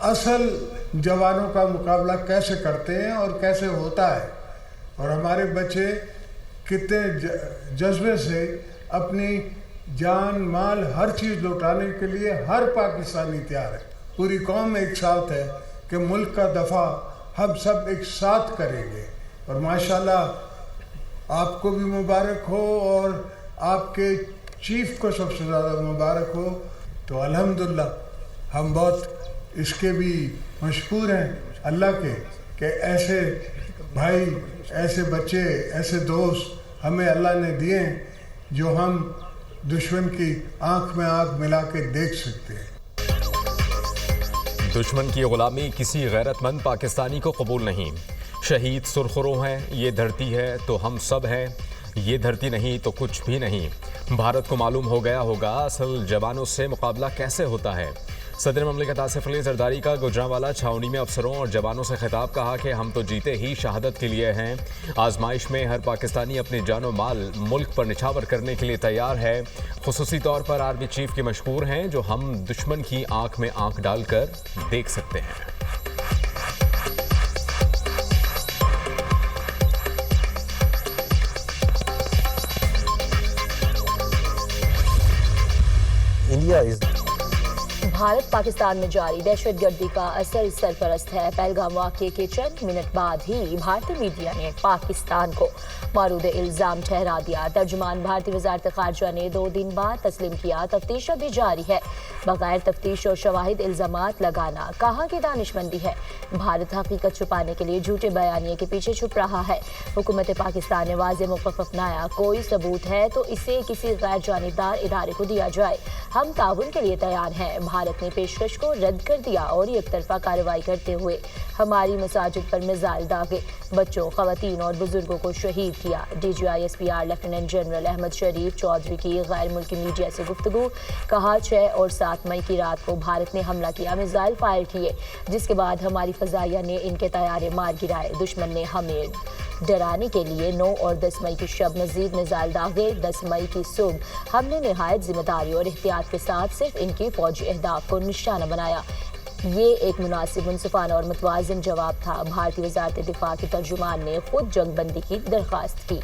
असल जवानों का मुकाबला कैसे करते हैं और कैसे होता है, और हमारे बच्चे कितने जज्बे से अपनी जान माल हर चीज़ लौटाने के लिए हर पाकिस्तानी तैयार है। पूरी कौम एक साथ है कि मुल्क का दफा हम सब एक साथ करेंगे। और माशाल्लाह आपको भी मुबारक हो और आपके चीफ को सबसे ज़्यादा मुबारक हो। तो अल्हम्दुलिल्लाह हम बहुत इसके भी मशकूर हैं अल्लाह के कि ऐसे भाई, ऐसे बच्चे, ऐसे दोस्त हमें अल्लाह ने दिए हैं जो हम दुश्मन की आंख में आंख मिला के देख सकते हैं। दुश्मन की गुलामी किसी गैरतमंद पाकिस्तानी को कबूल नहीं। शहीद सुरखरू हैं, ये धरती है तो हम सब हैं, ये धरती नहीं तो कुछ भी नहीं। भारत को मालूम हो गया होगा असल जवानों से मुकाबला कैसे होता है। सदर ममलिकत आसिफ अली जरदारी का गुजरांवाला छावनी में अफसरों और जवानों से खिताब, कहा कि हम तो जीते ही शहादत के लिए हैं। आजमाइश में हर पाकिस्तानी अपनी जानो माल मुल्क पर निछावर करने के लिए तैयार है। खुसूसी तौर पर आर्मी चीफ के मशहूर हैं जो हम दुश्मन की आंख में आंख डालकर देख सकते हैं। इंडिया इज भारत पाकिस्तान में जारी दहशतगर्दी का असर सरपरस्त है। पहलगाम वाक़ये के चंद मिनट बाद ही भारतीय मीडिया ने पाकिस्तान को मारूद इल्ज़ाम ठहरा दिया। तर्जुमान भारतीय वज़ारत ख़ारजा ने 2 दिन बाद तस्लीम किया तफ्तीश अभी जारी है। बगैर तफ्तीश और शवाहिद इल्ज़ामात लगाना कहाँ की दानिशमंदी है। भारत हकीकत छुपाने के लिए झूठे बयानिए के पीछे छुप रहा है। हुकूमत पाकिस्तान ने वाज़ेह मौक़िफ़ अपनाया, कोई सबूत है तो इसे किसी गैर जानिबदार इदारे को दिया जाए। हम ताउन के लिए तैयार हैं। भारत ने पेशकश को रद्द कर दिया और एक तरफा कार्रवाई करते हुए हमारी मसाजिद पर मिसाइल दागे, बच्चों, खवातीन और बुजुर्गों को शहीद किया। DGISPR लेफ्टिनेंट जनरल अहमद शरीफ चौधरी की गैर मुल्की मीडिया से गुफ्तगू, कहा 6 और 7 मई की रात को भारत ने हमला किया, मिसाइल फायर किए, जिसके बाद हमारी फजाइया ने इनके तैयारे मार गिराए। दुश्मन ने हमें डराने के लिए 9 और 10 मई की शब मजीद मिसाइल दागे। 10 मई की सुबह हमने नहायत जिम्मेदारी और एहतियात के साथ सिर्फ इनकी फौजी अहदाफ को निशाना बनाया। ये एक मुनासिब, मुनसिफाना और मुतवाज़िन जवाब था। भारतीय वज़ारत दिफा के तर्जुमान ने खुद जंगबंदी की दरख्वास्त की।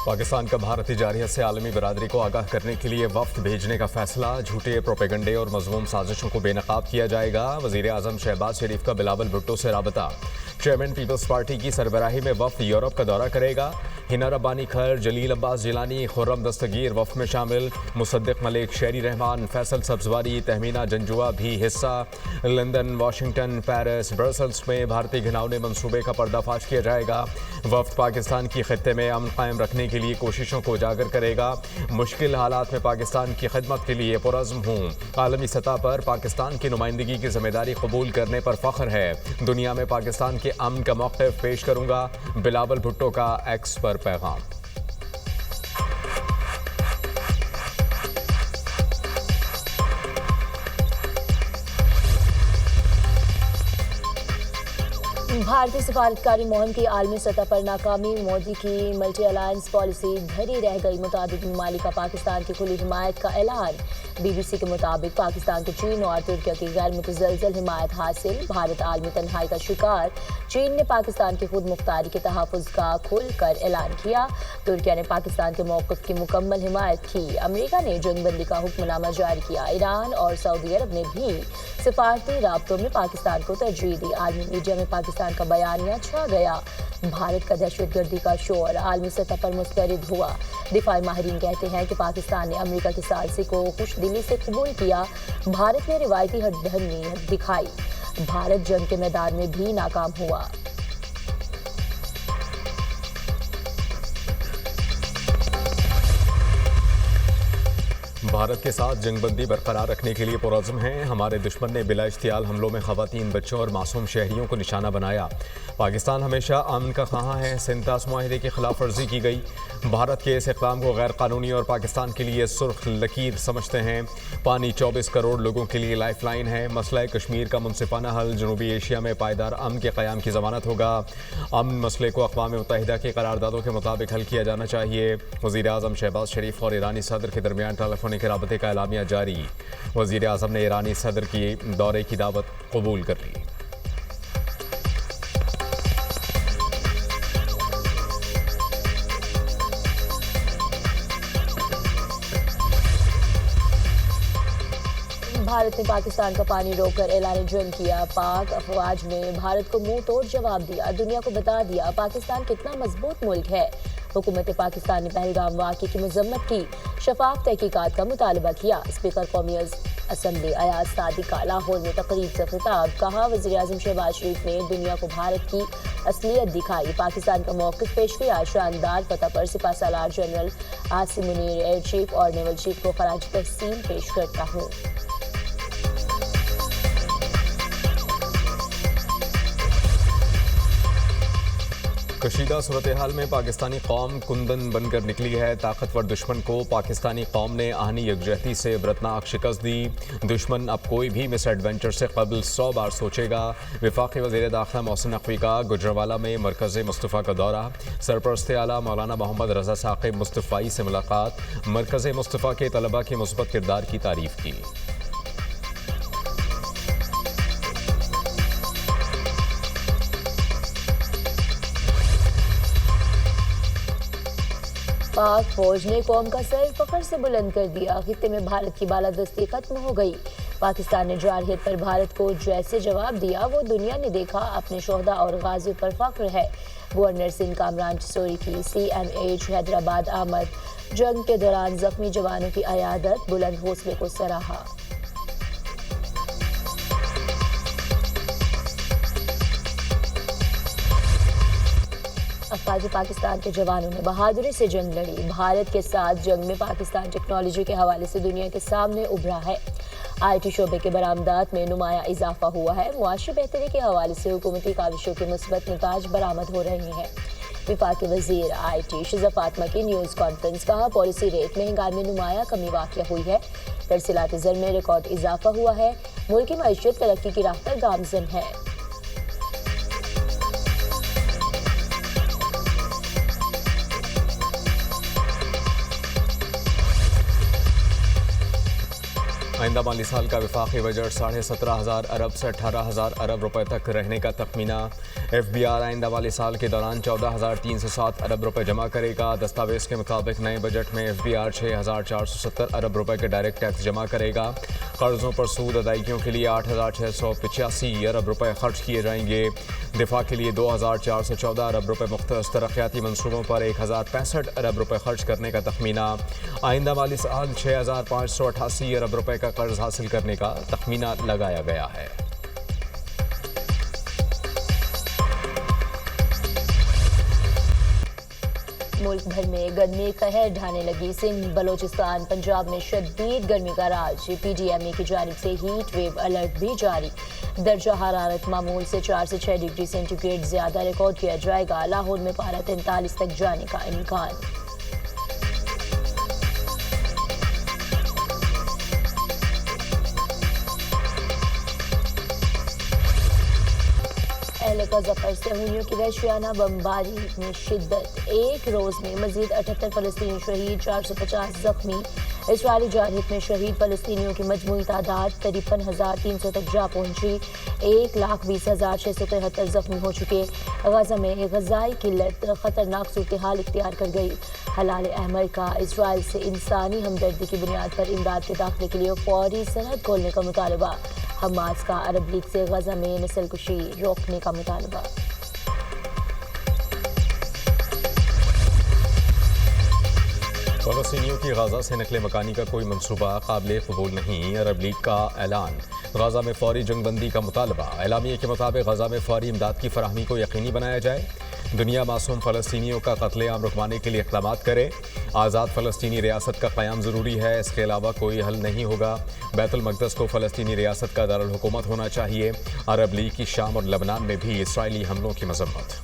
पाकिस्तान का भारतीय जारहियत से आलमी बरादरी को आगाह करने के लिए वफ्द भेजने का फैसला। झूठे प्रोपेगंडे और मज़मूम साजिशों को बेनकाब किया जाएगा। वज़ीर आज़म शहबाज शरीफ का बिलावल भुट्टो से राबता। चेयरमैन पीपल्स पार्टी की सरबराही में वफ्द यूरोप का दौरा करेगा। हिना रब्बानी खर, जलील अब्बास जिलानी, खुर्रम दस्तगीर वफ्द में शामिल। मुसद्दिक मलिक, शेरी रहमान, फैसल सब्जवारी, तहमीना जंजुआ भी हिस्सा। लंदन, वाशिंगटन, पेरिस, ब्रसल्स में भारतीय घिनौने मंसूबे का पर्दाफाश किया जाएगा। वफ्द पाकिस्तान की खित्ते में अमन कायम रखने के लिए कोशिशों को उजागर करेगा। मुश्किल हालात में पाकिस्तान की खिदमत के लिए पुरज़्म हूँ। आलमी सतह पर पाकिस्तान की नुमाइंदगी की जिम्मेदारी कबूल करने पर फख्र है। दुनिया में पाकिस्तान के अमन का मौक़िफ़ पेश करूँगा। बिलावल भुट्टो का एक्स पर पैगाम। भारतीय सफारतकारी मुहिम की आलमी सतह पर नाकामी, मोदी की मल्टी अलायंस पॉलिसी धरी रह गई। मुताबिक ममालिक का पाकिस्तान की खुली हिमायत का ऐलान। BBC के मुताबिक पाकिस्तान को चीन और तुर्किया की गैर मुतज़लज़ल हिमायत हासिल। भारत आलमी तन्हाई का शिकार। चीन ने पाकिस्तान की खुद मुख्तारी के तहफ़्फ़ुज़ का खुलकर ऐलान किया। तुर्किया ने पाकिस्तान के मौक़िफ़ की मुकम्मल हिमायत की। अमेरिका ने जंगबंदी का हुक्मनामा जारी किया। ईरान और सऊदी अरब ने भी सिफारती राब्तों में पाकिस्तान को तरजीह दी। आलमी मीडिया में पाकिस्तान का बयानिया छा गया। भारत का दहशतगर्दी का शोर आलमी सतह पर मुस्तरद हुआ। दिफाई माहिरीन कहते हैं कि पाकिस्तान ने अमेरिका की साज़िश को खुशदिली से कबूल किया। भारत ने रिवायती हठधर्मी दिखाई। भारत जंग के मैदान में भी नाकाम हुआ। भारत के साथ जंगबंदी बरकरार रखने के लिए पुरज़्म हैं। हमारे दुश्मन ने बिला इख्तियार हमलों में ख़वातीन, बच्चों और मासूम शहरियों को निशाना बनाया। पाकिस्तान हमेशा अमन का ख़्वाह है। सिंतास मुआहिदे की खिलाफ वर्जी की गई। भारत के इस इक़दाम को गैर कानूनी और पाकिस्तान के लिए सुर्ख लकीर समझते हैं। पानी 24 करोड़ लोगों के लिए लाइफ लाइन है। मसला कश्मीर का मुनसिफाना हल जनूबी एशिया में पायदार अमन के क़याम की ज़मानत होगा। अमन मसले को अक़वाम मुत्तहिदा के करारदादों के मुताबिक हल किया जाना चाहिए। वज़ीर आज़म शहबाज शरीफ और ईरानी सदर के दरमियान टेलीफोनिक राबते का एलामिया जारी। वज़ीर आज़म ने ईरानी सदर की दौरे की दावत कबूल कर ली। भारत ने पाकिस्तान का पानी रोककर ऐलान जंग किया। पाक अफवाज ने भारत को मुंह तोड़ जवाब दिया। दुनिया को बता दिया पाकिस्तान कितना मजबूत मुल्क है। हुकूमत पाकिस्तान ने पहलगाम वाक़े की मजम्मत की। शफाफ तहकीकात का मुतालबा किया। स्पीकर कौमी असम्बली अयाज सादिक का लाहौर में तकरीब से खिताब। कहा वज़ीर आज़म शहबाज शरीफ ने दुनिया को भारत की असलियत दिखाई। पाकिस्तान का मौक़िफ़ पेश किया। शानदार फतह पर सिपह सालार general Asim Munir, air chief और नेवल चीफ को खराज तहसीन पेश करता हूँ। कशीदा सूरत हाल में पाकिस्तानी कौम कुंदन बनकर निकली है। ताकतवर दुश्मन को पाकिस्तानी कौम ने आहनी यकजहती से इबरतनाक शिकस्त दी। दुश्मन अब कोई भी मिस एडवेंचर से कबल 100 बार सोचेगा। वफाकी वज़ीर दाखिला मोहसिन नकवी का गुजरांवाला में मरकज़ मुस्तफ़ा का दौरा। सरपरस्त आला मौलाना मोहम्मद रज़ा साक़िब मुस्तफ़ाई से मुलाकात। मरकज़ मुस्तफ़ा के तलबा के मुस्बत किरदार की तारीफ़ की। पाक फौज ने कौम का सर फख्र से बुलंद कर दिया। खित्ते में भारत की बालादस्ती खत्म हो गई। पाकिस्तान ने जारहियत पर भारत को जैसे जवाब दिया वो दुनिया ने देखा। अपने शोहदा और गाजियों पर फख्र है। गवर्नर सिंध कामरान चिसोरी की CMH हैदराबाद आमद। जंग के दौरान जख्मी जवानों की अयादत। बुलंद हौसले को सराहा। अफवाज पाकिस्तान के जवानों ने बहादुरी से जंग लड़ी। भारत के साथ जंग में पाकिस्तान टेक्नोलॉजी के हवाले से दुनिया के सामने उभरा है। IT शोबे के बरामदात में नुमाया इजाफा हुआ है। मुआशी बेहतरी के हवाले से हुकूमती काविशों के मुस्बत नताज बरामद हो रहे हैं। वफाकी वज़ीर IT शिज़ा फातिमा की न्यूज़ कॉन्फ्रेंस। कहा पॉलिसी रेट महंगाई में नुमाया कमी वाक़या हुई है। तरसीलात ज़र में रिकॉर्ड इजाफा हुआ है। मुल्क की मईशत तरक्की की राह पर गामज़न है। आइंदा माली साल का वफाकी बजट 17,500 अरब से 18,000 अरब रुपए तक रहने का तखमीना। FBR आइंदा माली साल के दौरान 14,307 अरब रुपए जमा करेगा। दस्तावेज के मुताबिक नए बजट में FBR 6,470 अरब रुपए के डायरेक्ट टैक्स जमा करेगा। कर्जों पर सूद अदायगियों के लिए 8,685 अरब रुपए खर्च किए जाएंगे। दिफा के लिए 2,414 अरब रुपए, मुख्तलिफ तरक्याती मनसूबों पर 1,065 अरब रुपए खर्च करने का तखमीना। आइंदा माली साल 6,588 अरब रुपए का कर्ज हासिल करने का तखमीना लगाया गया है। मुल्क भर में गर्मी कहर ढाने लगी। सिंध, बलोचिस्तान, पंजाब में शदीद गर्मी का राज। PDMA की जानिब से हीट वेव अलर्ट भी जारी। दर्जा हरारत मामूल से 4 से 6 डिग्री सेंटीग्रेड ज्यादा रिकॉर्ड किया जाएगा। लाहौर में पारा 43 तक जाने का इम्कान। अहले गज़ा पर सहूनियों की वहशियाना बमबारी में शिद्दत। एक रोज में मजीद 78 फलस्तीनी शहीद, 450 जख्मी। इस्राईली जारहियत में शहीद फलस्तीनियों की मजमूई तादाद 53,300 तक जा पहुंची। 1,20,673 जख्मी हो चुके। गज़ा में ग़ज़ाई किल्लत खतरनाक सूरत हाल इख्तियार कर गई। हलाल अहमर का इसराइल से इंसानी हमदर्दी की बुनियाद पर इमदाद के दाखिले के लिए फौरी सरहद खोलने का मुतालबा। हमास का अरब लीग से गज़ा में नस्लकुशी रोकने का मुतालबा। फ़लस्तीनियों की गाज़ा से नकले मकानी का कोई मनसूबा काबिल कबूल नहीं। अरब लीग का ऐलान। गाज़ा में फौरी जंगबंदी का मुतालबा। एलामिया के मुताबिक गाज़ा में फौरी इमदाद की फराहमी को यकीनी बनाया जाए। दुनिया मासूम फ़लस्तीनियों का कत्लेआम रुकवाने के लिए इक़दामात करे। आज़ाद फ़लस्तीनी रियासत का क़याम ज़रूरी है, इसके अलावा कोई हल नहीं होगा। बैतुल मक़दस को फ़लस्तीनी रियासत का दारुल हुकूमत होना चाहिए। अरब लीग की शाम और लबनान में भी इसराइली हमलों की मज़म्मत।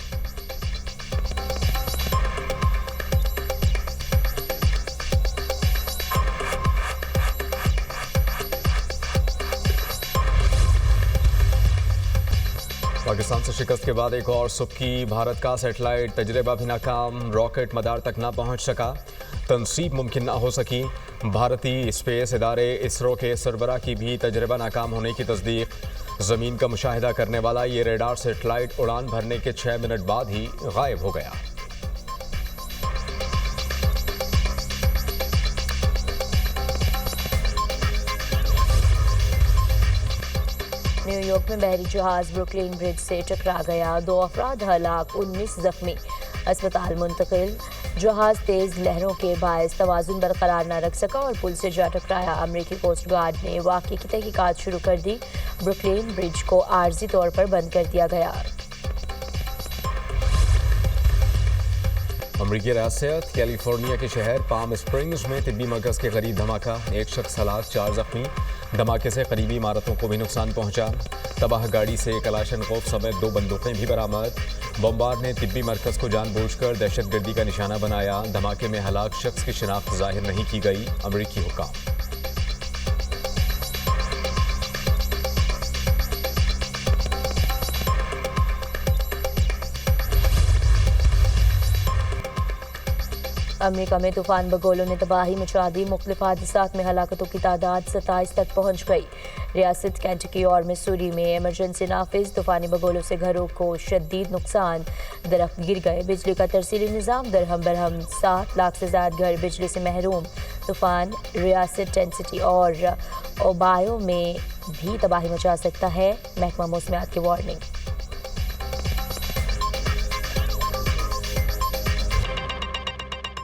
पाकिस्तान से शिकस्त के बाद एक और सुबकी भारत का सैटेलाइट तजर्बा भी नाकाम, रॉकेट मदार तक ना पहुंच सका, तनसीब मुमकिन ना हो सकी। भारतीय स्पेस इदारे इसरो के सरबरा की भी तजर्बा नाकाम होने की तस्दीक। ज़मीन का मुशाहिदा करने वाला ये रेडार सैटेलाइट उड़ान भरने के 6 मिनट बाद ही गायब हो गया। न्यूयॉर्क में बहरी जहाज ब्रुकलिन ब्रिज से टकरा गया, 2 अफराद हलाक, 19 जख्मी, अस्पताल मुंतकिल। जहाज तेज लहरों के बायस तवाज़ुन बरकरार न रख सका और पुल से जा टकराया। अमरीकी कोस्ट गार्ड ने वाक़े की तहकीकात शुरू कर दी। ब्रुकलिन ब्रिज को आर्जी तौर पर बंद कर दिया गया। अमरीकी रियासत कैलिफोर्निया के शहर पाम स्प्रिंग्स में तिब्बी मरकज़ के करीब धमाका, 1 शख्स हलाक, 4 जख्मी। धमाके से करीबी इमारतों को भी नुकसान पहुंचा। तबाह गाड़ी से कलाशनकोफ समेत 2 बंदूकें भी बरामद। बमबार ने तिब्बी मरकज़ को जानबूझकर दहशतगर्दी का निशाना बनाया। धमाके में हलाक शख्स की शिनाख्त जाहिर नहीं की गई। अमरीकी हुक्काम। अमेरिका में तूफान बगोलों ने तबाही मचा दी। मुख्तलिफ हादसात में हलाकतों की तादाद 27 तक पहुंच गई। रियासत कैंटकी और मिसूरी में इमरजेंसी नाफिज। तूफानी बगोलों से घरों को शदीद नुकसान, दरख्त गिर गए, बिजली का तरसीली निज़ाम दरहम बरहम, 7 लाख से ज़्यादा घर बिजली से महरूम। तूफान रियासत टेंसिटी और ओबायो में भी तबाही मचा सकता है, महकमा मौसमियात की वार्निंग।